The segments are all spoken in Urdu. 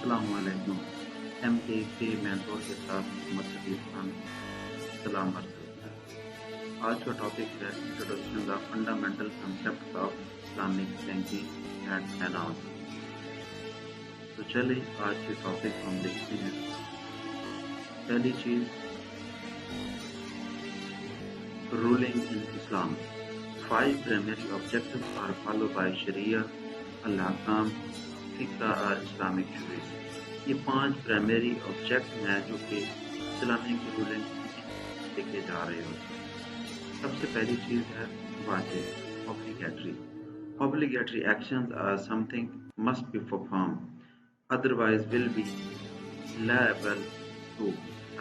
السلام علیکم۔ ایم اے کے مینٹور کے ساتھ محمد شبیر خان سلام عرض کرتا ہے۔ آج کا ٹاپک ہے introduction the fundamental concept of Islamic banking and finance. تو چلیں آج کے ٹاپک ہم دیکھتے ہیں۔ پہلی چیز، rolling in Islam. 5 primary objectives are followed by Sharia, al-Ahkam, فقہ اور اسلامک شوریز۔ یہ 5 پرائمری آبجیکٹ ہیں جو کہ اسلامک رولنگ لے کے جا رہے ہوتے ہیں۔ سب سے پہلی چیز ہے واجب، obligatory۔ Obligatory actions are something must be performed, otherwise will be liable to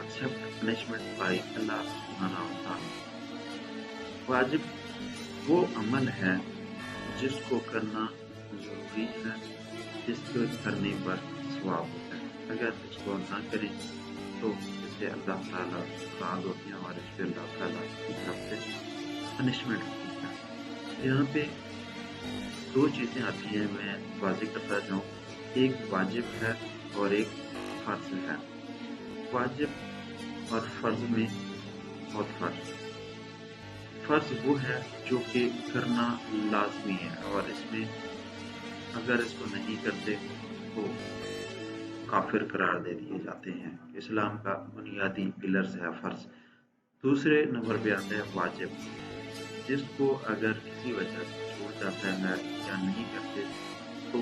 accept punishment by Allah subhanahu wa ta'ala۔ واجب وہ عمل ہے جس کو کرنا ضروری ہے، جس کو کرنے پر ثواب ہوتا ہے۔ اگر اس کو نہ کریں تو اس سے اللہ تعالیٰ راض ہوتے ہیں اور اس پہ اللہ تعالیٰ کی طرف سے پنشمنٹ ہوتی ہے۔ یہاں پہ 2 چیزیں آتی ہیں، میں واضح کرتا جاؤں۔ ایک واجب ہے اور ایک فرض ہے۔ واجب اور فرض میں بہت فرق۔ فرض وہ ہے جو کہ کرنا لازمی ہے، اور اس میں اگر اس کو نہیں کرتے تو کافر قرار دے دیے جاتے ہیں۔ اسلام کا بنیادی پلرز ہے فرض۔ دوسرے نمبر پہ آتا ہے واجب، جس کو اگر کسی وجہ سے چھوڑ جاتا ہے یا نہیں کرتے تو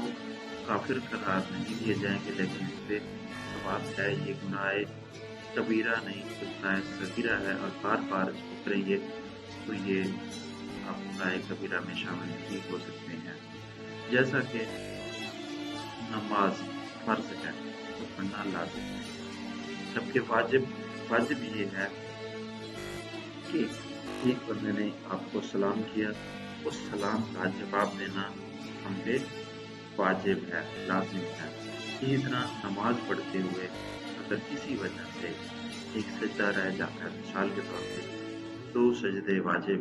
کافر قرار نہیں دیے جائیں گے، لیکن اس پہ ثواب ہے۔ یہ گناہ کبیرہ نہیں، گناہ صغیرہ ہے، اور بار بار اس کو کریں گے تو یہ آپ گناہ کبیرہ میں شامل نہیں ہو سکتے ہیں۔ جیسا کہ نماز فرض ہے تو پڑھنا لازم ہے، جبکہ واجب یہ ہے کہ ایک بندے نے آپ کو سلام کیا، اس سلام کا جواب دینا ہم پہ واجب ہے، لازم ہے۔ اسی طرح نماز پڑھتے ہوئے اگر کسی وجہ سے ایک سجدہ رہ جاتا ہے، مثال کے طور پہ 2 سجدے واجب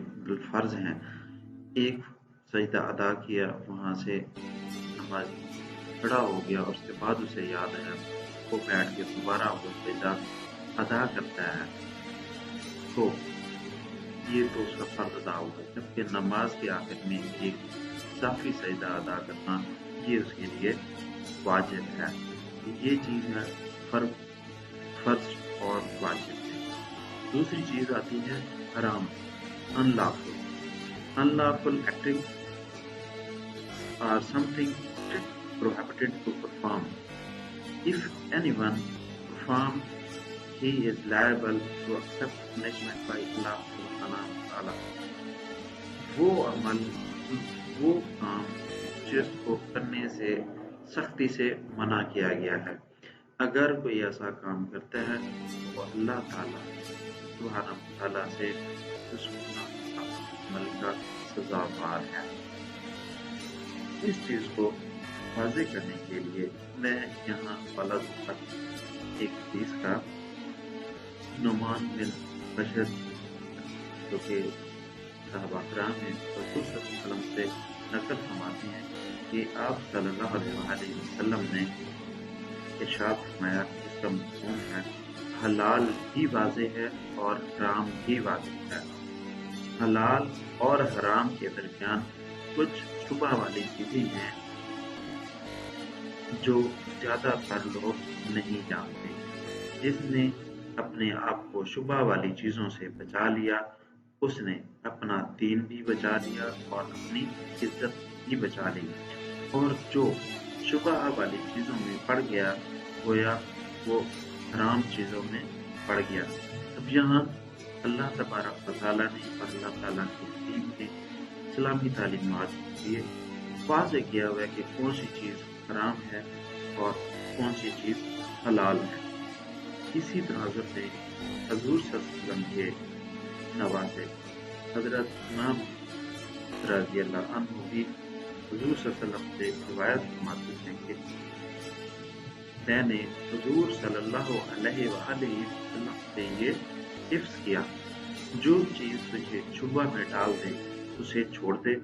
فرض ہیں، ایک سجدہ ادا کیا، وہاں سے نماز کھڑا ہو گیا، اور اس کے بعد اسے یاد ہے وہ بیٹھ کے دوبارہ وہ سجدہ ادا کرتا ہے تو یہ تو اس کا فرض ادا ہوگا۔ جبکہ نماز کے آخر میں ایک اضافی سجدہ ادا کرنا یہ اس کے لیے واجب ہے۔ یہ چیز ہے فرض اور واجب ہے۔ دوسری چیز آتی ہے حرام، unlawful۔ Unlawful actions are something prohibited to perform. If anyone performs, he is liable to accept punishment by Allah subhanahu wa ta'ala۔ وہ کام جس کو کرنے سے سختی سے منع کیا گیا ہے، اگر کوئی ایسا کام کرتا ہے تو اللہ تعالیٰ سبحانہ و تعالیٰ سے اس عمل کا سزاوار ہے۔ اس چیز کو واضح کرنے کے لیے میں یہاں غلط پر ایک حدیث کا نعمان بن بشر جو کہ صحابہ کرام میں رسول صلی اللہ علیہ وسلم سے نقل فرماتے ہیں کہ آپ صلی اللہ علیہ وسلم نے ارشاد فرمایا، اس کا مفہوم ہے حلال بھی واضح ہے اور حرام بھی واضح ہے۔ حلال اور حرام کے درمیان کچھ شبہ والی چیزیں ہیں جو زیادہ تر لوگ نہیں جانتے۔ جس نے اپنے آپ کو شبہ والی چیزوں سے بچا لیا، اس نے اپنا دین بھی بچا لیا اور اپنی عزت بھی بچا لی، اور جو شبہ والی چیزوں میں پڑ گیا گویا وہ حرام چیزوں میں پڑ گیا۔ اب یہاں اللہ تبارک و تعالیٰ نے اور اللہ تعالیٰ کی حکیم نے اسلامی تعلیمات کے لیے واضح کیا ہوا ہے کہ کون سی چیز حرام ہے اور کون سی چیز حلال ہے۔ اسی تناظر میں حضور صلی اللہ علیہ وسلم کے نواسے حضرت امام رضی اللہ عنہ بھی حضور صلی اللہ علیہ وسلم سے روایت فرماتے ہیں کہ میں نے حضور صلی اللہ علیہ وآلہ وسلم سے یہ حفظ کیا، جو چیز تجھے شبہ میں ڈال دے اسے چھوڑ دے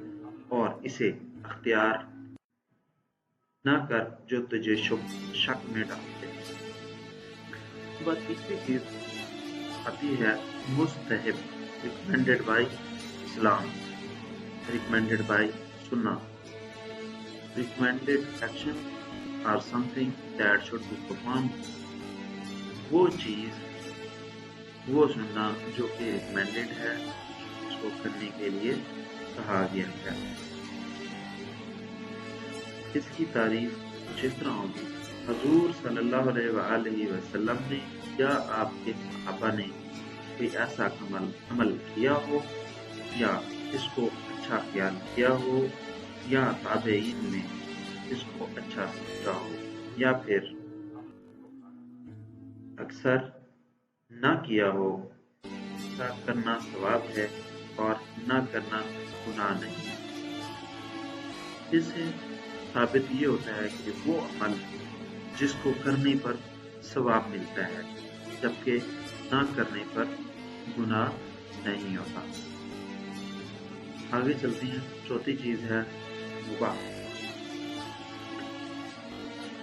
اور اسے اختیار نہ کر جو تجھے شک میں ڈالتے۔ بس تیسری چیز آتی ہے مستحب، recommended by Islam, recommended by Sunnah. Recommended action are something that should be performed, وہ چیز، وہ سننا جو کہ ریکمینڈیڈ ہے، اس کو کرنے کے لیے کہا گیا ہے۔ اس کی تعریف کچھ اس طرح ہوگی: حضور صلی اللہ علیہ وآلہ وسلم نے یا آپ کے صحابہ نے کوئی ایسا عمل کیا ہو، یا اس کو اچھا خیال کیا ہو، یا تابعین نے اس کو اچھا سمجھا ہو، یا پھر اکثر نہ کیا ہو۔ ایسا کرنا ثواب ہے اور نہ کرنا گناہ نہیں۔ اس سے ثابت یہ ہوتا ہے کہ وہ عمل جس کو کرنے پر ثواب ملتا ہے، جبکہ نہ کرنے پر گناہ نہیں ہوتا۔ آگے چلتے ہیں۔ چوتھی چیز ہے مباح۔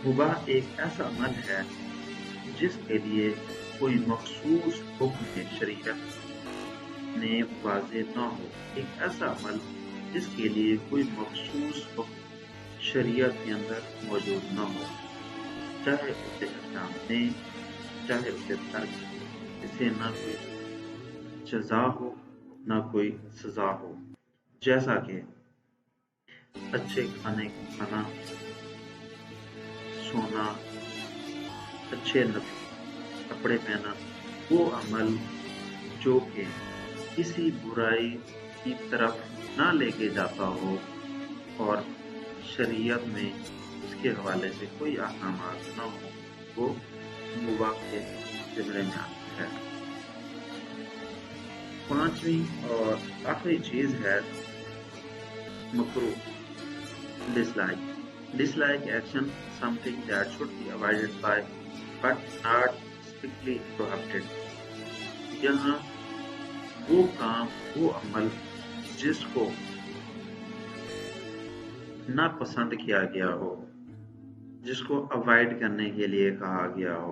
مباح ایک ایسا عمل ہے جس کے لیے کوئی مخصوص حکم شریعت نے واضح نہ ہو، ایک ایسا عمل جس کے لیے کوئی مخصوص حکم شریعت کے اندر موجود نہ ہو، چاہے اسے انجام دیں، چاہے اسے ترک، اسے نہ کوئی جزا ہو نہ کوئی سزا ہو، جیسا کہ اچھے کھانے کھانا، سونا، اچھے کپڑے پہنا، وہ عمل جو کہ کسی برائی کی طرف نہ لے کے جاتا ہو اور شریعت میں اس کے حوالے سے کوئی احکامات نہ ہو، وہ مباح کے زمرے میں آتا ہے۔ پانچویں اور آخری چیز ہے مکروہ، dislike. Dislike action something that should be avoided by but not strictly prohibited۔ یہاں وہ کام، وہ عمل جس کو ناپسند کیا گیا ہو، جس کو اوائڈ کرنے کے لیے کہا گیا ہو۔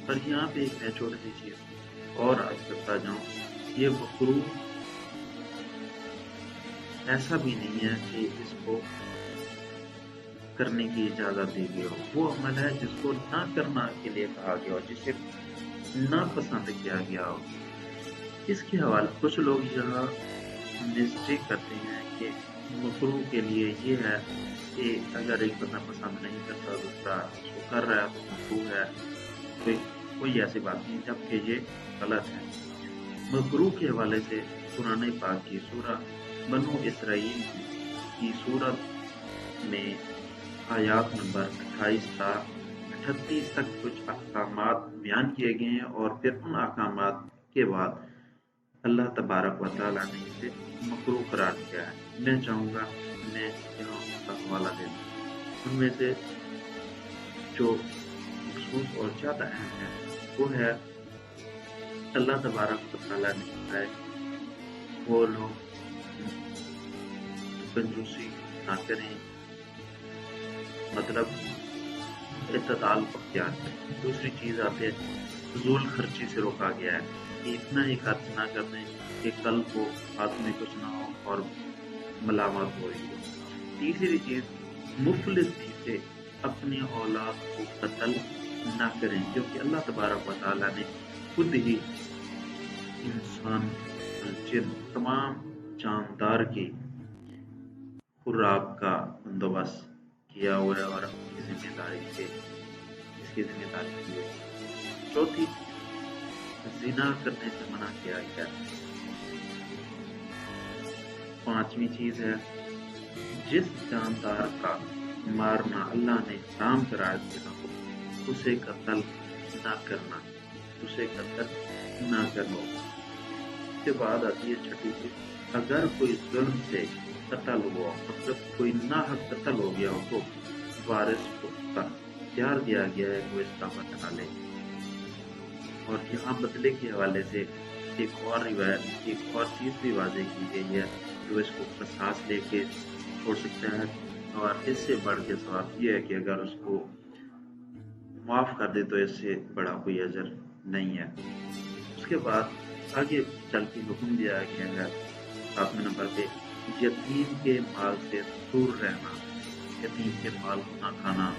پر یہاں پہ ایک میں چھوٹی سی چیز اور عرض کرتا جاؤں، یہ مکروہ ایسا بھی نہیں ہے کہ اس کو کرنے کی اجازت دی گئی ہو، وہ عمل ہے جس کو نہ کرنا کے لیے کہا گیا ہو، جسے ناپسند کیا گیا ہو۔ اس کے حوالے کچھ لوگ یہاں مسٹیک کرتے ہیں کہ مکروہ کے لیے یہ ہے کہ اگر ایک بندہ پسند نہیں کرتا، دوسرا اس کو کر رہا ہے تو مکروہ ہے، کوئی ایسی بات نہیں، جبکہ یہ غلط ہے۔ مکروہ کے حوالے سے قرآن پاک کی سورہ بنو اسرائیل کی سورت میں آیات نمبر 28 تا 38 تک کچھ احکامات بیان کیے گئے ہیں، اور پھر ان احکامات کے بعد اللہ تبارک و تعالیٰ نے اسے مکروہ قرار دیا ہے۔ میں چاہوں گا میں یہاں اس کا حوالہ دے دوں۔ ان میں سے جو مخصوص اور زیادہ اہم ہے وہ ہے اللہ تبارک و تعالیٰ نے کہا ہے وہ لوگ کنجوسی نہ کریں، مطلب اعتدال کو اختیار کریں۔ دوسری چیز آتی ہے فضول خرچی سے روکا گیا ہے کہ اتنا ہی خرچ نہ کریں کہ کل کو ہاتھ میں کچھ نہ ہو اور ملامت ہو رہی ہو۔ تیسری چیز مفلسی سے اپنی اولاد کو قتل نہ کریں، کیونکہ اللہ تبارک و تعالیٰ نے خود ہی انسان، الجن، تمام جاندار کی خوراک کا بندوبست کیا ہوا ہے اور اس کی ذمہ داری کی ہے۔ چوتھی زنا کرنے سے منع کیا گیا۔ پانچویں چیز ہے جس جاندار کا مارنا اللہ نے حرام قرار دیا ہو، اسے قتل نہ کرنا، اسے قتل نہ کرنا۔ اس کے بعد آتی ہے چھٹی چیز، اگر کوئی ظلم سے قتل ہوا، مطلب کوئی ناحق قتل ہو گیا ہو، تو وارث کو اختیار دیا گیا ہے وہ اس کا بدلہ لے۔ اور یہاں بدلے کے حوالے سے ایک اور روایت، ایک اور چیز بھی واضح کی گئی ہے، جو اس کو قصاص لے کے چھوڑ سکتا ہے، اور اس سے بڑھ کے ثواب یہ ہے کہ اگر اس کو معاف کر دے تو اس سے بڑا کوئی اجر نہیں ہے۔ اس کے بعد آگے چل کے حکم دیا گیا ہے 7ویں نمبر پہ یتیم کے مال سے دور رہنا، یتیم کے مال کو نہ کھانا۔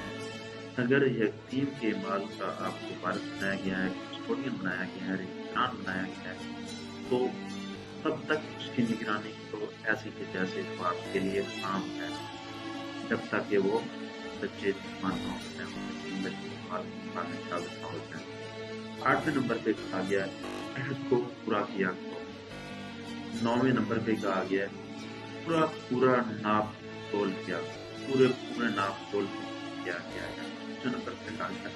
اگر یتیم کے مال کا آپ کو وارث بنایا گیا ہے، کسٹوڈین بنایا گیا ہے، رضاکار بنایا گیا ہے، تو تب تک اس کی نگرانی تو ایسی کہ جیسے وہ آپ کے لیے کام ہے، جب تک کہ وہ بچے جوان نہ ہو جائیں، بچے مال کھانے ثابت نہ ہو جائیں۔ 8ویں نمبر پہ کہا گیا ہے عہد کو پورا کیا کرو۔ 9ویں نمبر پہ کہا گیا ہے پورا پورا ناپ تول کیا کرو، پورے ناپ تول کیا گیا ہے۔ 10ویں نمبر پہ کہا گیا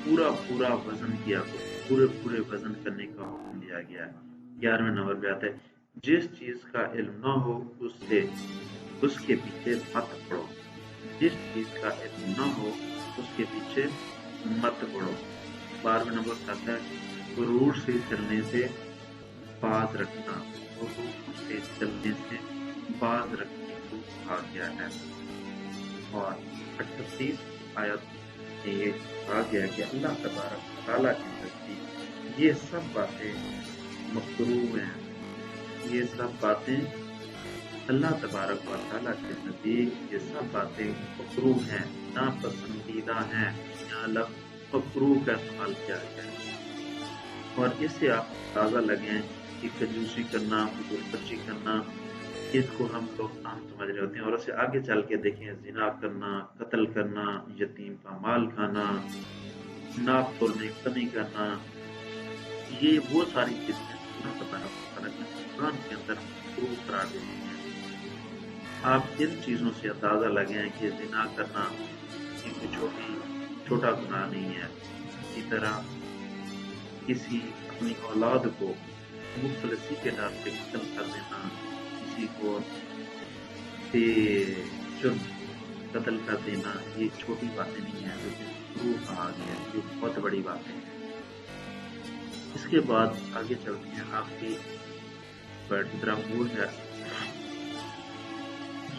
پورا پورا وزن کیا کرو، پورے وزن کرنے کا حکم دیا گیا ہے۔ 11ویں نمبر پہ آتا ہے جس چیز کا علم نہ ہو اس کے پیچھے مت پڑو، جس چیز کا علم نہ ہو اس کے پیچھے مت پڑو۔ 12ویں نمبر پہ آتا ہے غرور سے چلنے سے باز رکھنا، غرور سے چلنے سے باز رکھنے کو کہا گیا ہے۔ اور 38 آیت میں یہ کہا گیا کہ اللہ تبارک و تعالیٰ کی نزدیک یہ سب باتیں مکروہ ہیں، یہ سب باتیں اللہ تبارک و تعالیٰ کے نزدیک یہ سب باتیں مکروہ ہیں، ناپسندیدہ ہیں۔ یہاں لفظ مکروہ کا استعمال کیا گیا ہے، اور اس سے آپ اندازہ لگیں کہ کنجوسی کرنا، فضول خرچی کرنا، اس کو ہم لوگ عام سمجھ رہے ہوتے ہیں، اور اسے آگے چل کے دیکھیں زنا کرنا، قتل کرنا، یتیم کا مال کھانا، ناپ تول میں کمی کرنا، یہ وہ ساری چیزیں اللہ تبارک و تعالیٰ نے قرآن کے اندر مکروہ قرار دی ہیں۔ آپ ان چیزوں سے اندازہ لگیں کہ زنا کرنا یہ کوئی چھوٹا گناہ نہیں ہے۔ اسی طرح کسی اپنی اولاد کو مفلسی کے ڈر سے قتل کر دینا، کسی کو بے جرم قتل کر دینا، یہ چھوٹی باتیں نہیں ہیں، جو کہ مکروہ کہا گیا ہے، یہ بہت بڑی باتیں ہیں۔ اس کے بعد آگے چلتے ہیں، آپ کی مول ہے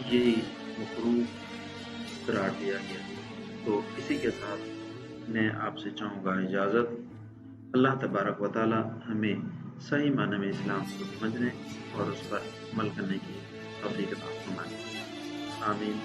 یہی مکروہ قرار دیا گیا۔ تو اسی کے ساتھ میں آپ سے چاہوں گا اجازت۔ اللہ تبارک و تعالی ہمیں صحیح معنی میں اسلام کو سمجھنے اور اس پر عمل کرنے کی توفیق عطا فرمائے۔ آمین۔